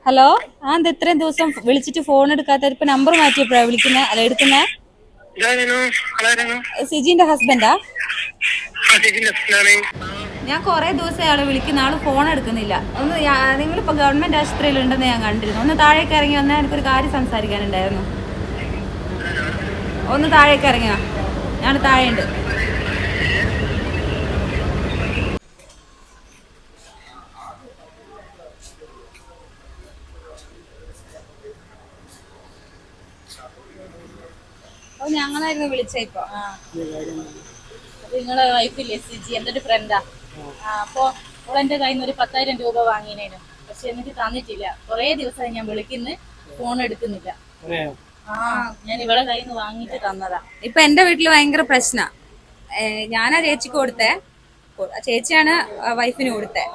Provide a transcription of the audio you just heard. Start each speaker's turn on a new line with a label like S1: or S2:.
S1: Hello. എന്താ ഇത്രയും ദിവസം വിളിച്ചിട്ട് ഫോൺ എടുക്കാത്ത? ഇപ്പൊ നമ്പർ മാറ്റിയപ്പോഴാ വിളിക്കുന്നേ? അല്ല എടുക്കുന്നേ? സിജിന്റെ ഹസ്ബൻഡാ? ഞാൻ കൊറേ ദിവസം ആള് വിളിക്കുന്ന, ആള് ഫോൺ എടുക്കുന്നില്ല. ഒന്ന് നിങ്ങളിപ്പോ ഗവൺമെന്റ് ആശുപത്രിയിൽ ഉണ്ടെന്ന് ഞാൻ കണ്ടിരുന്നു. ഒന്ന് താഴേക്ക് ഇറങ്ങി വന്നാൽ എനിക്കൊരു കാര്യം സംസാരിക്കാനുണ്ടായിരുന്നു. ഒന്ന് താഴേക്ക് ഇറങ്ങിയോ? ഞാൻ താഴെയുണ്ട്. ഞങ്ങളായിരുന്നു വിളിച്ച ഇപ്പൊ.
S2: നിങ്ങളെ വൈഫില്ലേ സിജി, എന്റെ ഒരു ഫ്രണ്ടാ. അപ്പൊ അവളെന്റെ കയ്യിൽ നിന്ന് ഒരു 10,000 രൂപ വാങ്ങിനേനു. പക്ഷെ എനിക്ക് തന്നിട്ടില്ല. കൊറേ ദിവസമായി ഞാൻ വിളിക്കുന്നു, ഫോൺ എടുക്കുന്നില്ല. ഞാൻ ഇവളെ കയ്യിൽ നിന്ന് വാങ്ങിട്ട് തന്നതാ.
S1: ഇപ്പൊ എന്റെ വീട്ടില് ഭയങ്കര പ്രശ്ന. ഞാനാ ചേച്ചിക്ക് കൊടുത്തേ. ചേച്ചിയാണ് വൈഫിന് കൊടുത്തേ.